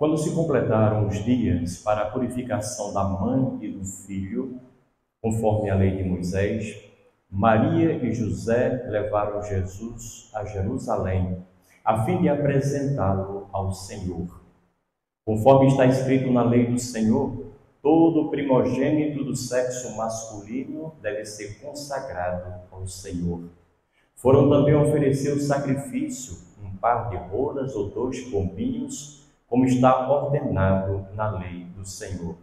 Quando se completaram os dias para a purificação da mãe e do filho, conforme a lei de Moisés, Maria e José levaram Jesus a Jerusalém, a fim de apresentá-lo ao Senhor. Conforme está escrito na lei do Senhor, todo primogênito do sexo masculino deve ser consagrado ao Senhor. Foram também oferecer o sacrifício, um par de rolas ou 2 pombinhos, como está ordenado na lei do Senhor.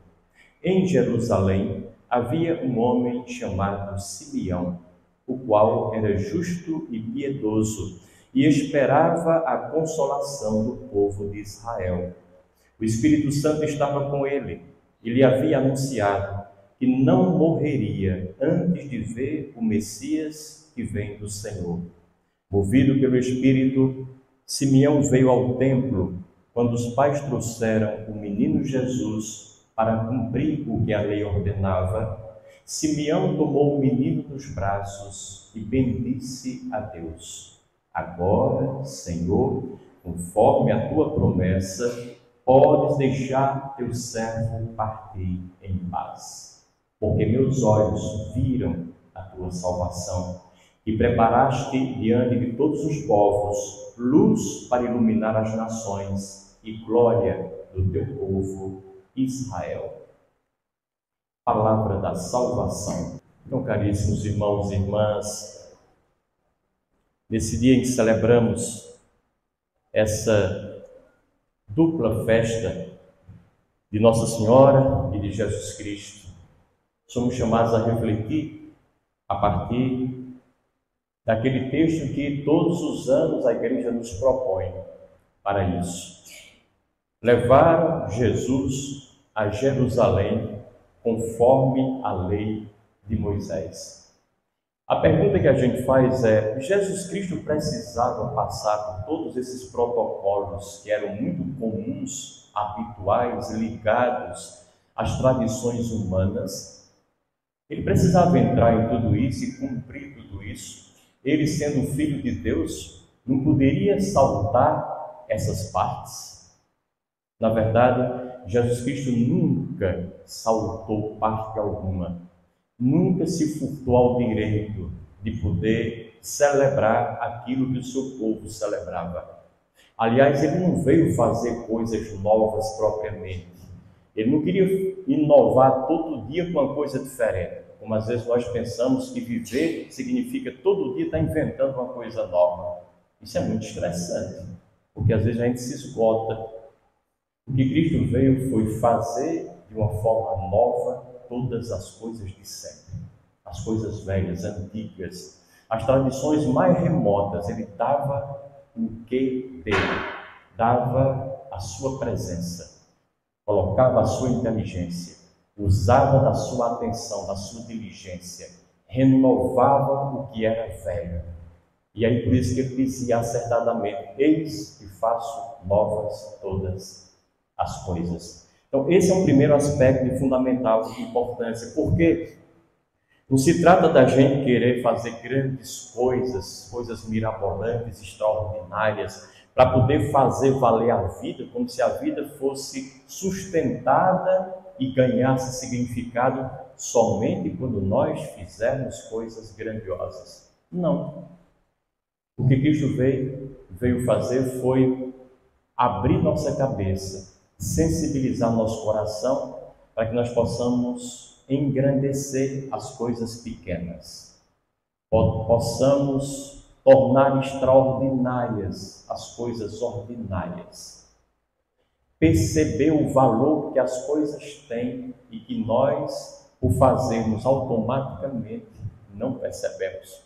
Em Jerusalém havia um homem chamado Simeão, o qual era justo e piedoso e esperava a consolação do povo de Israel. O Espírito Santo estava com ele e lhe havia anunciado que não morreria antes de ver o Messias que vem do Senhor. Movido pelo Espírito, Simeão veio ao templo quando os pais trouxeram o menino Jesus para cumprir o que a lei ordenava. Simeão tomou o menino nos braços e bendisse a Deus. Agora, Senhor, conforme a tua promessa, podes deixar teu servo partir em paz, porque meus olhos viram a tua salvação, e preparaste diante de todos os povos luz para iluminar as nações e glória do teu povo Israel. Palavra da salvação. Então, caríssimos irmãos e irmãs, nesse dia em que celebramos essa dupla festa de Nossa Senhora e de Jesus Cristo, somos chamados a refletir a partir daquele texto que todos os anos a Igreja nos propõe para isso. Levaram Jesus a Jerusalém conforme a lei de Moisés. A pergunta que a gente faz é: Jesus Cristo precisava passar por todos esses protocolos que eram muito comuns, habituais, ligados às tradições humanas? Ele precisava entrar em tudo isso e cumprir tudo isso? Ele, sendo filho de Deus, não poderia saltar essas partes? Na verdade, Jesus Cristo nunca saltou parte alguma, nunca se furtou ao direito de poder celebrar aquilo que o seu povo celebrava. Aliás, ele não veio fazer coisas novas propriamente. Ele não queria inovar todo dia com uma coisa diferente, como às vezes nós pensamos que viver significa todo dia estar inventando uma coisa nova. Isso é muito estressante, porque às vezes a gente se esgota. O que Cristo veio foi fazer de uma forma nova todas as coisas de sempre, as coisas velhas, antigas, as tradições mais remotas. Ele dava o que dele, dava a sua presença, colocava a sua inteligência, usava da sua atenção, da sua diligência, renovava o que era velho. E aí por isso que ele dizia acertadamente: eis que faço novas todas as coisas. Então esse é um primeiro aspecto de fundamental importância, porque não se trata da gente querer fazer grandes coisas, coisas mirabolantes, extraordinárias, para poder fazer valer a vida, como se a vida fosse sustentada e ganhasse significado somente quando nós fizermos coisas grandiosas. Não. O que Cristo veio fazer foi abrir nossa cabeça, sensibilizar nosso coração, para que nós possamos engrandecer as coisas pequenas, possamos tornar extraordinárias as coisas ordinárias, perceber o valor que as coisas têm e que nós, por fazermos automaticamente, não percebemos.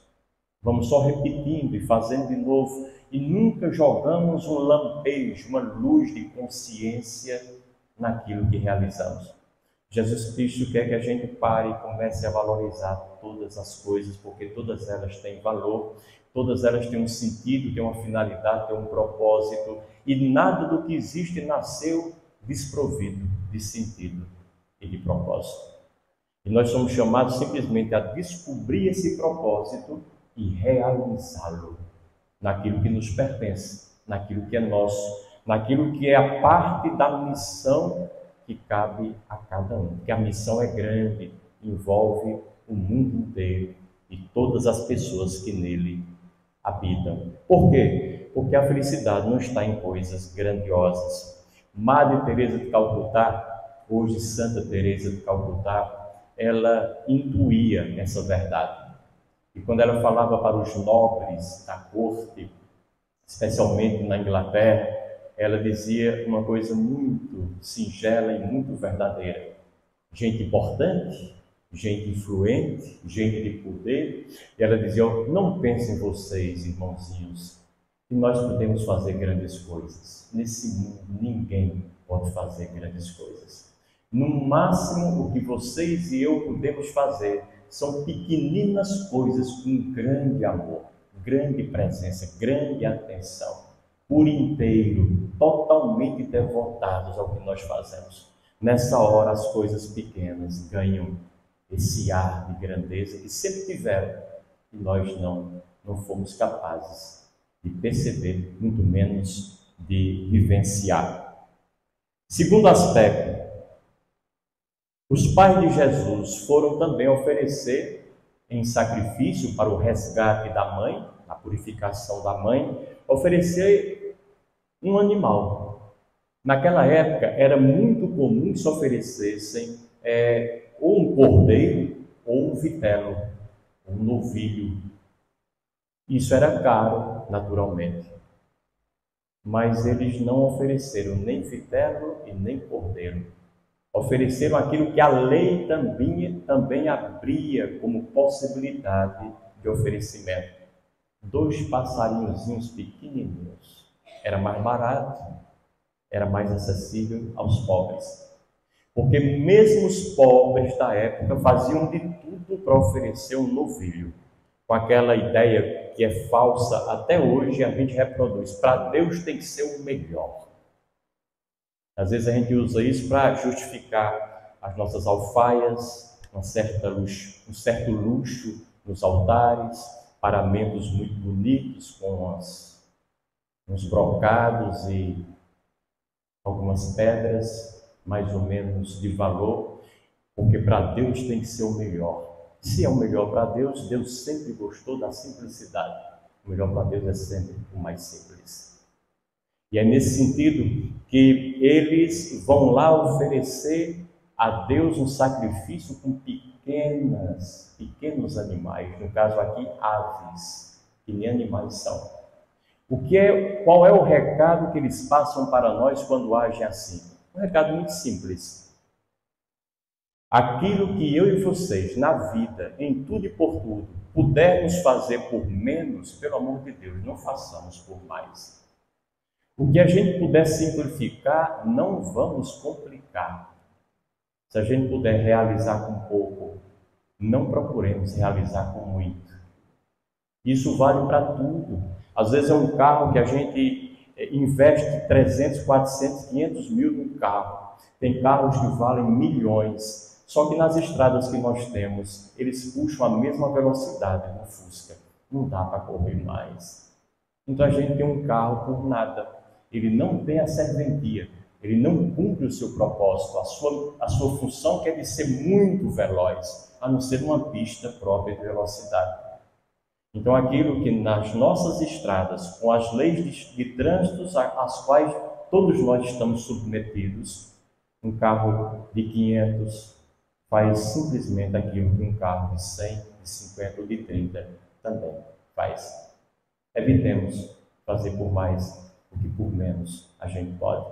Vamos só repetindo e fazendo de novo, e nunca jogamos um lampejo, uma luz de consciência naquilo que realizamos. Jesus Cristo quer que a gente pare e comece a valorizar todas as coisas, porque todas elas têm valor, todas elas têm um sentido, têm uma finalidade, têm um propósito, e nada do que existe nasceu desprovido de sentido e de propósito. E nós somos chamados simplesmente a descobrir esse propósito e realizá-lo naquilo que nos pertence, naquilo que é nosso, naquilo que é a parte da missão que cabe a cada um. Porque a missão é grande, envolve o mundo inteiro e todas as pessoas que nele habitam. Por quê? Porque a felicidade não está em coisas grandiosas. Madre Teresa de Calcutá, hoje Santa Teresa de Calcutá, ela intuía essa verdade. E quando ela falava para os nobres da corte, especialmente na Inglaterra, ela dizia uma coisa muito singela e muito verdadeira. Gente importante, gente influente, gente de poder, e ela dizia: não pensem vocês, irmãozinhos, que nós podemos fazer grandes coisas. Nesse mundo ninguém pode fazer grandes coisas. No máximo, o que vocês e eu podemos fazer são pequeninas coisas com grande amor, grande presença, grande atenção, por inteiro, totalmente devotados ao que nós fazemos. Nessa hora, as coisas pequenas ganham esse ar de grandeza que sempre tiveram e nós não fomos capazes de perceber, muito menos de vivenciar. Segundo aspecto, os pais de Jesus foram também oferecer em sacrifício para o resgate da mãe, a purificação da mãe, oferecer um animal. Naquela época era muito comum que se oferecessem ou um cordeiro ou um vitelo, um novilho. Isso era caro, naturalmente. Mas eles não ofereceram nem vitelo e nem cordeiro. Ofereceram aquilo que a lei também abria como possibilidade de oferecimento. 2 passarinhozinhos pequenininhos. Era mais barato, era mais acessível aos pobres. Porque mesmo os pobres da época faziam de tudo para oferecer um novilho. Com aquela ideia que é falsa, até hoje a gente reproduz. Para Deus tem que ser o melhor. Às vezes a gente usa isso para justificar as nossas alfaias, um certo luxo nos altares, paramentos muito bonitos com uns brocados e algumas pedras mais ou menos de valor, porque para Deus tem que ser o melhor. Se é o melhor para Deus, Deus sempre gostou da simplicidade. O melhor para Deus é sempre o mais simples. E é nesse sentido que eles vão lá oferecer a Deus um sacrifício com pequenos animais, no caso aqui aves, que nem animais são. Qual é o recado que eles passam para nós quando agem assim? Um recado muito simples. Aquilo que eu e vocês, na vida, em tudo e por tudo, pudermos fazer por menos, pelo amor de Deus, não façamos por mais. O que a gente puder simplificar, não vamos complicar. Se a gente puder realizar com pouco, não procuremos realizar com muito. Isso vale para tudo. Às vezes é um carro que a gente investe 300, 400, 500 mil no carro. Tem carros que valem milhões. Só que nas estradas que nós temos, eles puxam a mesma velocidade no Fusca. Não dá para correr mais. Então a gente tem um carro por nada. Ele não tem a serventia. Ele não cumpre o seu propósito. A sua função que é de ser muito veloz, a não ser uma pista própria de velocidade. Então aquilo que nas nossas estradas, com as leis de trânsito às quais todos nós estamos submetidos, um carro de 500 faz simplesmente aquilo que um carro de 100, de 50 ou de 30 também faz. Evitemos fazer por mais o que por menos a gente pode.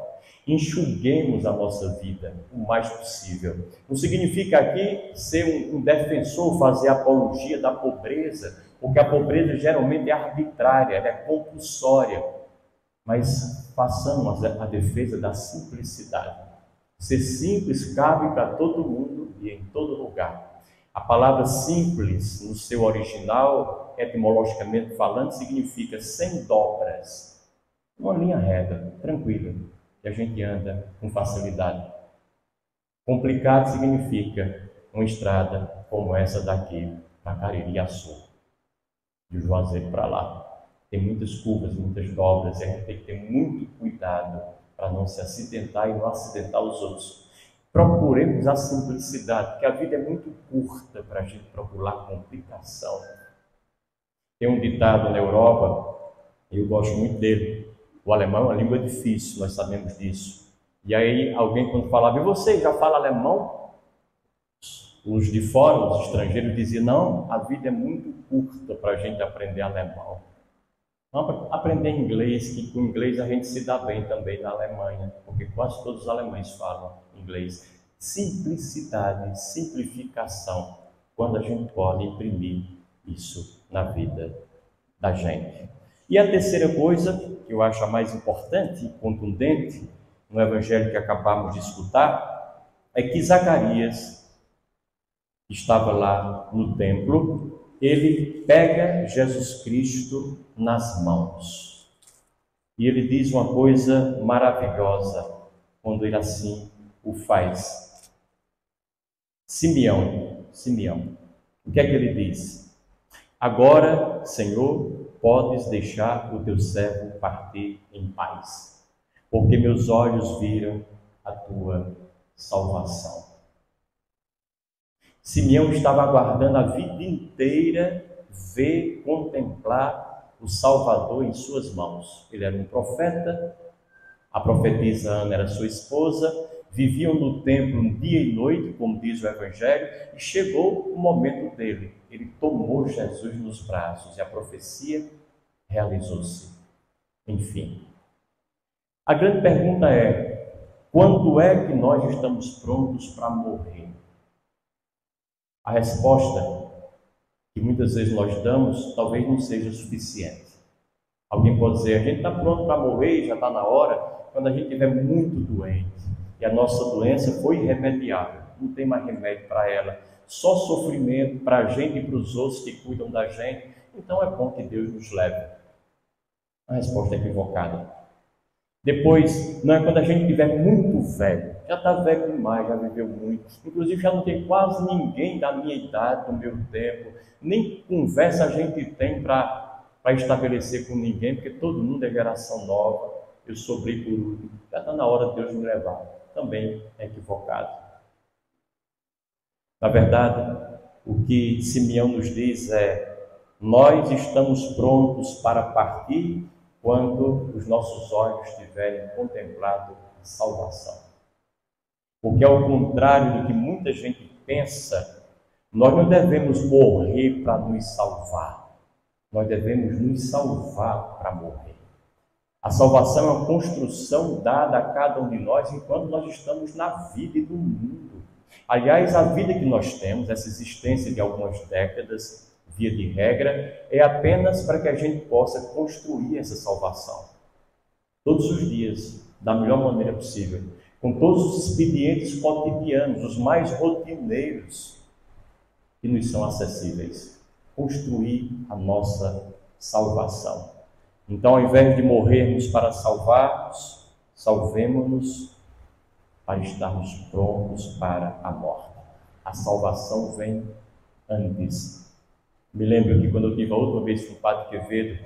Enxuguemos a nossa vida o mais possível. Não significa aqui ser um defensor, fazer apologia da pobreza, porque a pobreza geralmente é arbitrária, ela é compulsória. Mas façamos a defesa da simplicidade. Ser simples cabe para todo mundo e em todo lugar. A palavra simples, no seu original, etimologicamente falando, significa sem dobras. Uma linha reta, tranquila, que a gente anda com facilidade. Complicado significa uma estrada como essa daqui, para Cariri-Açu, de Juazeiro para lá. tem muitas curvas, muitas dobras, e a gente tem que ter muito cuidado para não se acidentar e não acidentar os outros. Procuremos a simplicidade, porque a vida é muito curta para a gente procurar complicação. Tem um ditado na Europa, e eu gosto muito dele. O alemão é uma língua difícil, nós sabemos disso. E aí alguém quando falava, e você já fala alemão? Os de fora, os estrangeiros diziam, não, a vida é muito curta para a gente aprender alemão. Vamos aprender inglês, que com inglês a gente se dá bem também na Alemanha, porque quase todos os alemães falam inglês. Simplicidade, simplificação, quando a gente pode imprimir isso na vida da gente. E a terceira coisa, que eu acho a mais importante e contundente, no evangelho que acabamos de escutar, é que Zacarias estava lá no templo, ele pega Jesus Cristo nas mãos. E ele diz uma coisa maravilhosa quando ele assim o faz. Simeão, o que é que ele diz? Agora, Senhor, podes deixar o teu servo partir em paz, porque meus olhos viram a tua salvação. Simeão estava aguardando a vida inteira ver, contemplar o Salvador em suas mãos. Ele era um profeta, a profetisa Ana era sua esposa, viviam no templo dia e noite, como diz o Evangelho, e chegou o momento dele. Ele tomou Jesus nos braços e a profecia realizou-se. Enfim, a grande pergunta é, quando é que nós estamos prontos para morrer? A resposta que muitas vezes nós damos talvez não seja suficiente. Alguém pode dizer, a gente está pronto para morrer, já está na hora, quando a gente estiver muito doente e a nossa doença foi irremediável, não tem mais remédio para ela, só sofrimento para a gente e para os outros que cuidam da gente, então é bom que Deus nos leve. A resposta é equivocada. Depois, não é quando a gente estiver muito velho, já está velho demais, já viveu muito, inclusive já não tem quase ninguém da minha idade, do meu tempo, nem conversa a gente tem para estabelecer com ninguém, porque todo mundo é geração nova, eu sobrei por último, já está na hora de Deus me levar. Também é equivocado. Na verdade, o que Simeão nos diz é, nós estamos prontos para partir quando os nossos olhos tiverem contemplado a salvação. Porque ao contrário do que muita gente pensa, nós não devemos morrer para nos salvar. Nós devemos nos salvar para morrer. A salvação é uma construção dada a cada um de nós enquanto nós estamos na vida e no mundo. Aliás, a vida que nós temos, essa existência de algumas décadas, via de regra, é apenas para que a gente possa construir essa salvação. Todos os dias, da melhor maneira possível, com todos os expedientes cotidianos, os mais rotineiros que nos são acessíveis. Construir a nossa salvação. Então, ao invés de morrermos para salvar-nos, salvemo-nos para estarmos prontos para a morte. A salvação vem antes. Me lembro que quando eu tive a última vez com o Padre Quevedo,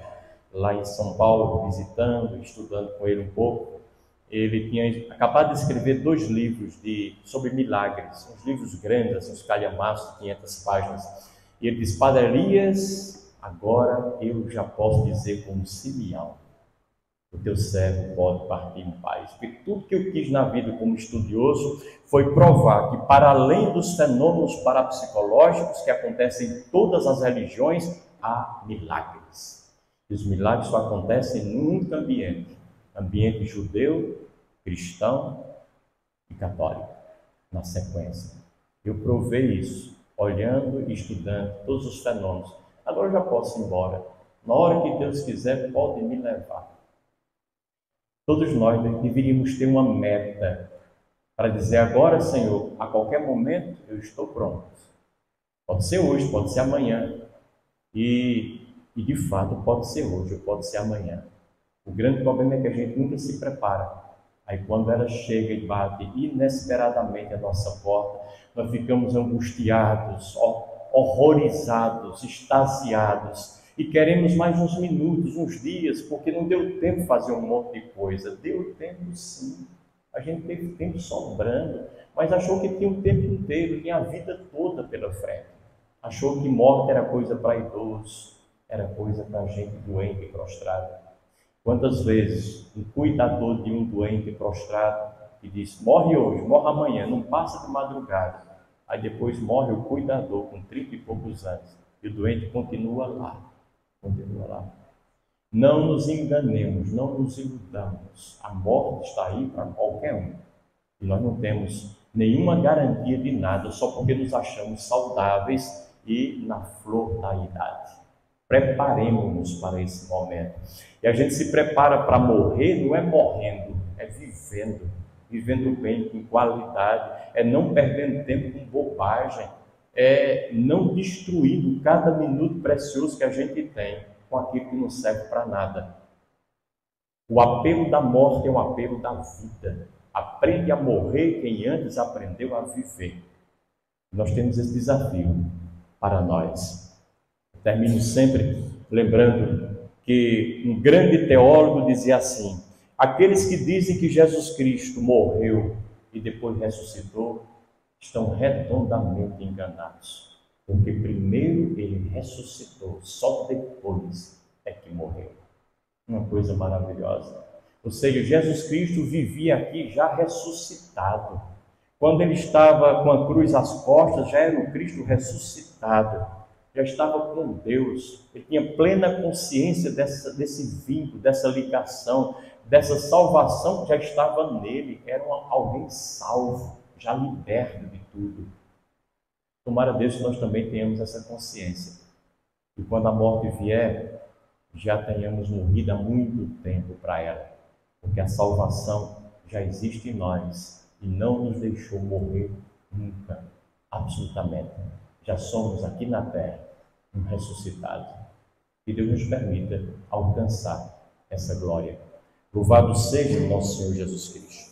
lá em São Paulo, visitando, estudando com ele um pouco, ele tinha acabado de escrever 2 livros sobre milagres, uns livros grandes, uns calhamaços de 500 páginas. E ele diz, Padre Elias, agora eu já posso dizer como Simeão, o teu servo pode partir em paz. Porque tudo que eu quis na vida como estudioso foi provar que, para além dos fenômenos parapsicológicos que acontecem em todas as religiões, há milagres. E os milagres só acontecem num único ambiente judeu, cristão e católico, na sequência. Eu provei isso, olhando e estudando todos os fenômenos. Agora eu já posso ir embora. Na hora que Deus quiser, pode me levar. Todos nós deveríamos ter uma meta para dizer, agora, Senhor, a qualquer momento eu estou pronto. Pode ser hoje, pode ser amanhã. E de fato, pode ser hoje ou pode ser amanhã. O grande problema é que a gente nunca se prepara. Aí quando ela chega e bate inesperadamente à nossa porta, nós ficamos angustiados, horrorizados, extasiados. e queremos mais uns minutos, uns dias, porque não deu tempo de fazer um monte de coisa. Deu tempo sim, a gente teve tempo sobrando, mas achou que tinha o tempo inteiro, tinha a vida toda pela frente. Achou que morte era coisa para idoso, era coisa para gente doente e prostrada. Quantas vezes um cuidador de um doente prostrado que diz, morre hoje, morre amanhã, não passa de madrugada. Aí depois morre o cuidador com 30 e poucos anos. E o doente continua lá. Continua lá. Não nos enganemos, não nos iludamos. A morte está aí para qualquer um. E nós não temos nenhuma garantia de nada, só porque nos achamos saudáveis e na flor da idade. Preparemos-nos para esse momento. E a gente se prepara para morrer, não é morrendo, é vivendo. Vivendo bem, com qualidade, é não perdendo tempo com bobagem, é não destruindo cada minuto precioso que a gente tem com aquilo que não serve para nada. O apelo da morte é um apelo da vida. Aprende a morrer quem antes aprendeu a viver. Nós temos esse desafio para nós. Termino sempre lembrando que um grande teólogo dizia assim: aqueles que dizem que Jesus Cristo morreu e depois ressuscitou estão redondamente enganados, porque primeiro ele ressuscitou, só depois é que morreu. Uma coisa maravilhosa. Ou seja, Jesus Cristo vivia aqui já ressuscitado. Quando ele estava com a cruz às costas, já era o Cristo ressuscitado, já estava com Deus, ele tinha plena consciência desse vínculo, dessa ligação, dessa salvação que já estava nele, era alguém salvo, já liberto de tudo. Tomara Deus que nós também tenhamos essa consciência, e quando a morte vier, já tenhamos morrido há muito tempo para ela, porque a salvação já existe em nós e não nos deixou morrer nunca, absolutamente. Já somos aqui na terra um ressuscitado. Que Deus nos permita alcançar essa glória. Louvado seja o nosso Senhor Jesus Cristo.